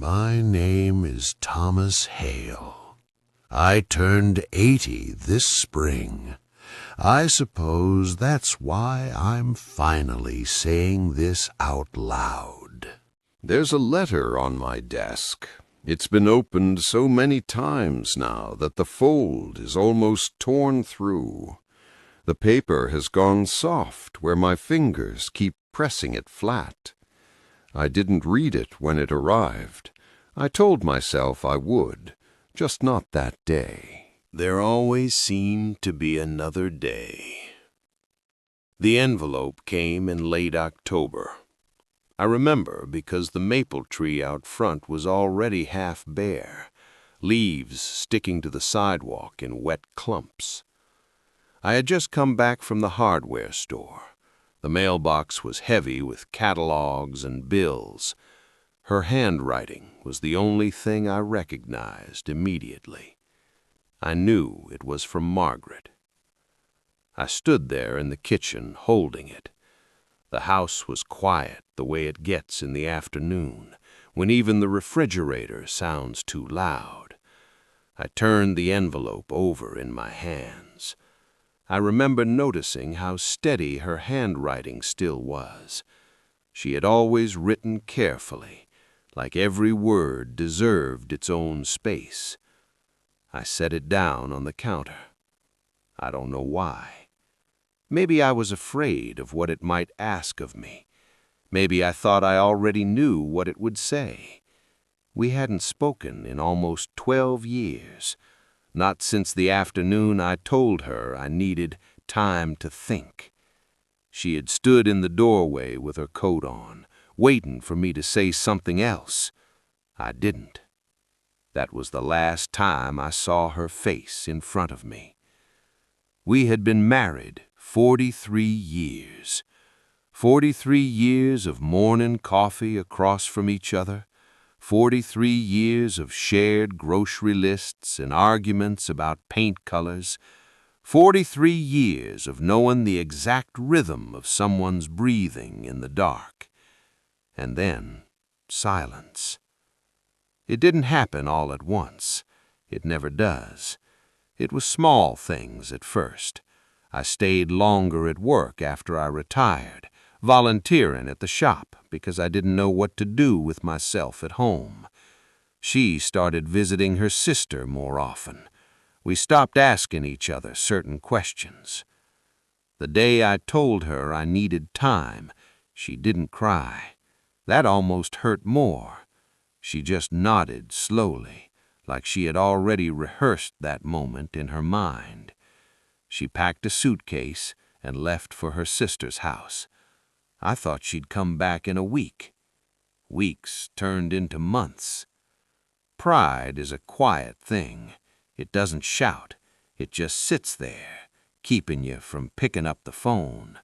My name is Thomas Hale. I turned 80 this spring. I suppose that's why I'm finally saying this out loud. There's a letter on my desk. It's been opened so many times now that the fold is almost torn through. The paper has gone soft where my fingers keep pressing it flat. I didn't read it when it arrived. I told myself I would, just not that day. There always seemed to be another day. The envelope came in late October. I remember because the maple tree out front was already half bare, leaves sticking to the sidewalk in wet clumps. I had just come back from the hardware store. The mailbox was heavy with catalogs and bills. Her handwriting was the only thing I recognized immediately. I knew it was from Margaret. I stood there in the kitchen holding it. The house was quiet the way it gets in the afternoon, when even the refrigerator sounds too loud. I turned the envelope over in my hands. I remember noticing how steady her handwriting still was. She had always written carefully, like every word deserved its own space. I set it down on the counter. I don't know why. Maybe I was afraid of what it might ask of me. Maybe I thought I already knew what it would say. We hadn't spoken in almost 12 years. Not since the afternoon I told her I needed time to think. She had stood in the doorway with her coat on, waiting for me to say something else. I didn't. That was the last time I saw her face in front of me. We had been married 43 years. 43 years of morning coffee across from each other. 43 years of shared grocery lists and arguments about paint colors. 43 years of knowing the exact rhythm of someone's breathing in the dark. And then, silence. It didn't happen all at once. It never does. It was small things at first. I stayed longer at work after I retired, volunteering at the shop because I didn't know what to do with myself at home. She started visiting her sister more often. We stopped asking each other certain questions. The day I told her I needed time, she didn't cry. That almost hurt more. She just nodded slowly, like she had already rehearsed that moment in her mind. She packed a suitcase and left for her sister's house. I thought she'd come back in a week. Weeks turned into months. Pride is a quiet thing. It doesn't shout. It just sits there, keeping you from picking up the phone.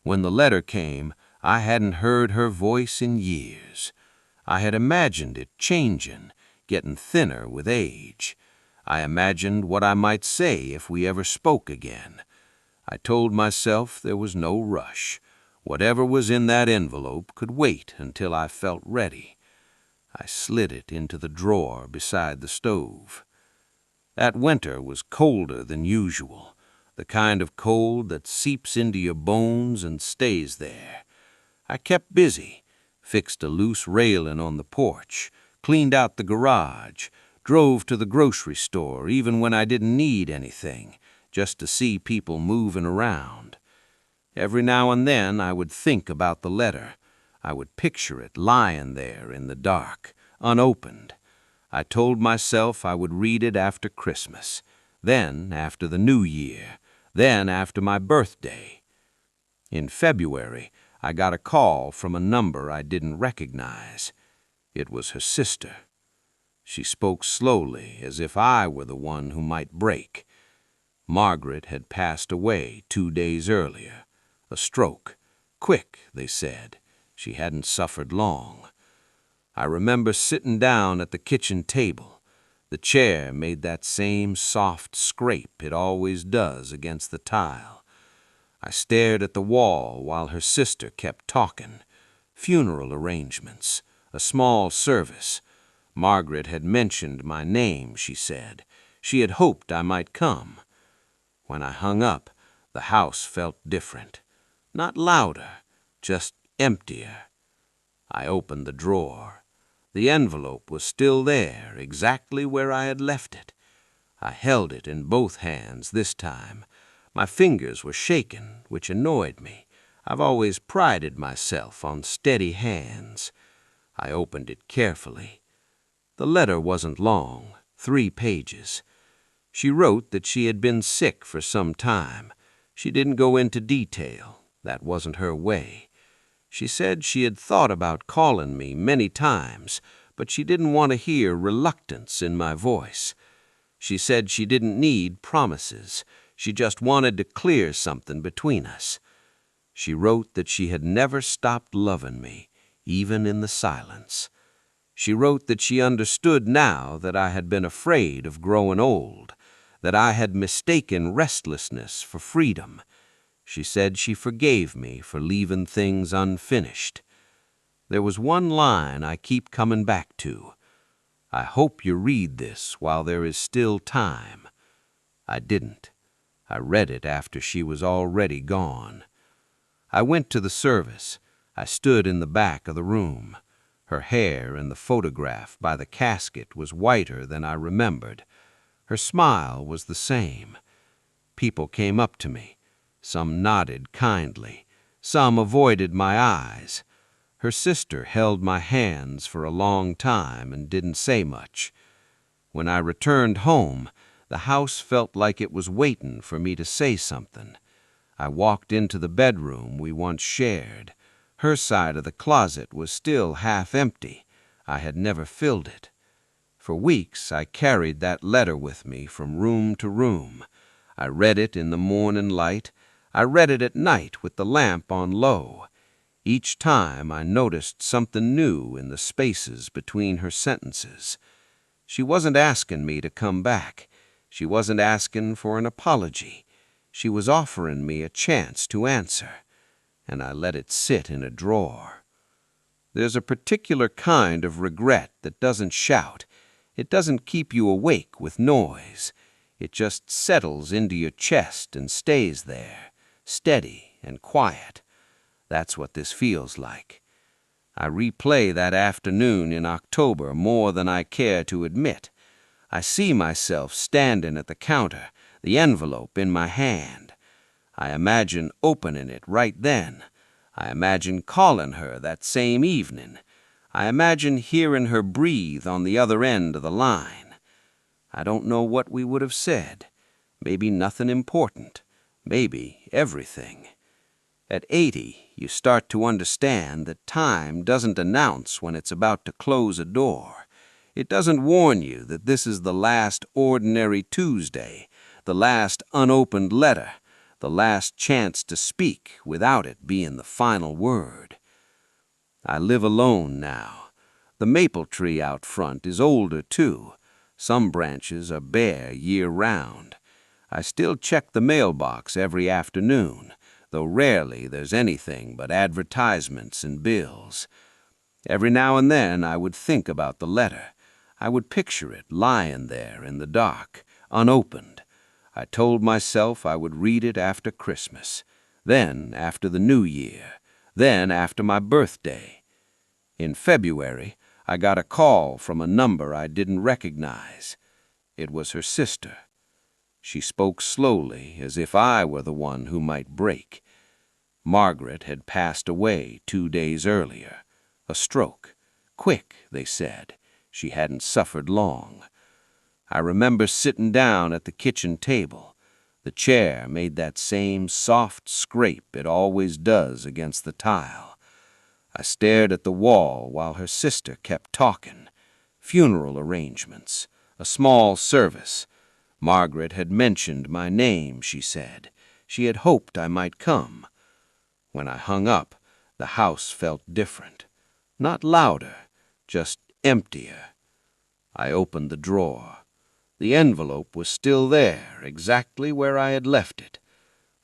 When the letter came, I hadn't heard her voice in years. I had imagined it changing, getting thinner with age. I imagined what I might say if we ever spoke again. I told myself there was no rush. Whatever was in that envelope could wait until I felt ready. I slid it into the drawer beside the stove. That winter was colder than usual, the kind of cold that seeps into your bones and stays there. I kept busy, fixed a loose railing on the porch, cleaned out the garage, drove to the grocery store even when I didn't need anything, just to see people moving around. Every now and then I would think about the letter. I would picture it lying there in the dark, unopened. I told myself I would read it after Christmas, then after the New Year, then after my birthday. In February, I got a call from a number I didn't recognize. It was her sister. She spoke slowly, as if I were the one who might break. Margaret had passed away 2 days earlier. A stroke. Quick, they said. She hadn't suffered long. I remember sitting down at the kitchen table. The chair made that same soft scrape it always does against the tile. I stared at the wall while her sister kept talking. Funeral arrangements, A small service. Margaret had mentioned my name, she said. She had hoped I might come. When I hung up, the house felt different. Not louder, just emptier. I opened the drawer. The envelope was still there, exactly where I had left it. I held it in both hands this time. My fingers were shaken, which annoyed me. I've always prided myself on steady hands. I opened it carefully. The letter wasn't long, 3 pages. She wrote that she had been sick for some time. She didn't go into detail. That wasn't her way. She said she had thought about calling me many times, but she didn't want to hear reluctance in my voice. She said she didn't need promises. She just wanted to clear something between us. She wrote that she had never stopped loving me, even in the silence. She wrote that she understood now that I had been afraid of growing old, that I had mistaken restlessness for freedom. She said she forgave me for leaving things unfinished. There was one line I keep coming back to. I hope you read this while there is still time. I didn't. I read it after she was already gone. I went to the service. I stood in the back of the room. Her hair in the photograph by the casket was whiter than I remembered. Her smile was the same. People came up to me. Some nodded kindly. Some avoided my eyes. Her sister held my hands for a long time and didn't say much. When I returned home, the house felt like it was waiting for me to say something. I walked into the bedroom we once shared. Her side of the closet was still half empty. I had never filled it. For weeks I carried that letter with me from room to room. I read it in the morning light. I read it at night with the lamp on low. Each time I noticed something new in the spaces between her sentences. She wasn't asking me to come back. She wasn't asking for an apology. She was offering me a chance to answer, and I let it sit in a drawer. There's a particular kind of regret that doesn't shout. It doesn't keep you awake with noise. It just settles into your chest and stays there, steady and quiet. That's what this feels like. I replay that afternoon in October more than I care to admit. I see myself standing at the counter, the envelope in my hand. I imagine opening it right then. I imagine calling her that same evening. I imagine hearing her breathe on the other end of the line. I don't know what we would have said. Maybe nothing important. Maybe everything. At 80, you start to understand that time doesn't announce when it's about to close a door. It doesn't warn you that this is the last ordinary Tuesday, the last unopened letter, the last chance to speak without it being the final word. I live alone now. The maple tree out front is older, too. Some branches are bare year-round. I still check the mailbox every afternoon, though rarely there's anything but advertisements and bills. Every now and then I would think about the letter. I would picture it lying there in the dark, unopened. I told myself I would read it after Christmas, then after the New Year, then after my birthday. In February, I got a call from a number I didn't recognize. It was her sister. She spoke slowly, as if I were the one who might break. Margaret had passed away 2 days earlier. A stroke. Quick, they said. She hadn't suffered long. I remember sitting down at the kitchen table. The chair made that same soft scrape it always does against the tile. I stared at the wall while her sister kept talking. Funeral arrangements. A small service. Margaret had mentioned my name, she said. She had hoped I might come. When I hung up, the house felt different. Not louder, just emptier. I opened the drawer. The envelope was still there, exactly where I had left it.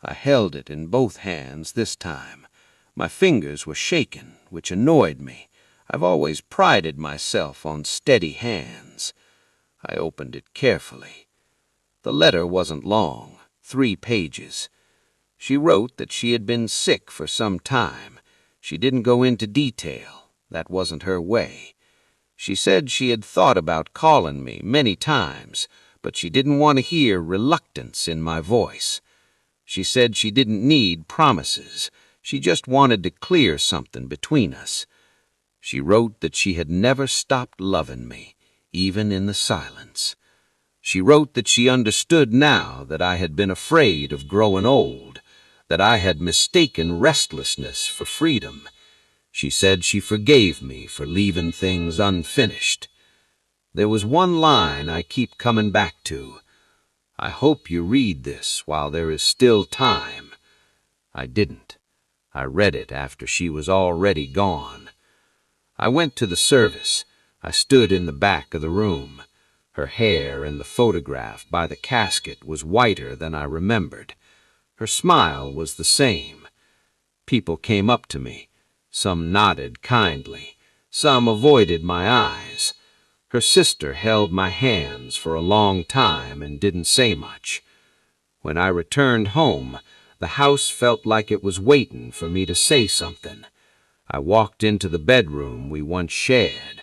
I held it in both hands this time. My fingers were shaken, which annoyed me. I've always prided myself on steady hands. I opened it carefully. The letter wasn't long, 3 pages. She wrote that she had been sick for some time. She didn't go into detail. That wasn't her way. She said she had thought about calling me many times, but she didn't want to hear reluctance in my voice. She said she didn't need promises. She just wanted to clear something between us. She wrote that she had never stopped loving me, even in the silence. She wrote that she understood now that I had been afraid of growing old, that I had mistaken restlessness for freedom. She said she forgave me for leaving things unfinished. There was one line I keep coming back to. I hope you read this while there is still time. I didn't. I read it after she was already gone. I went to the service. I stood in the back of the room. Her hair in the photograph by the casket was whiter than I remembered. Her smile was the same. People came up to me. Some nodded kindly. Some avoided my eyes. Her sister held my hands for a long time and didn't say much. When I returned home, the house felt like it was waiting for me to say something. I walked into the bedroom we once shared.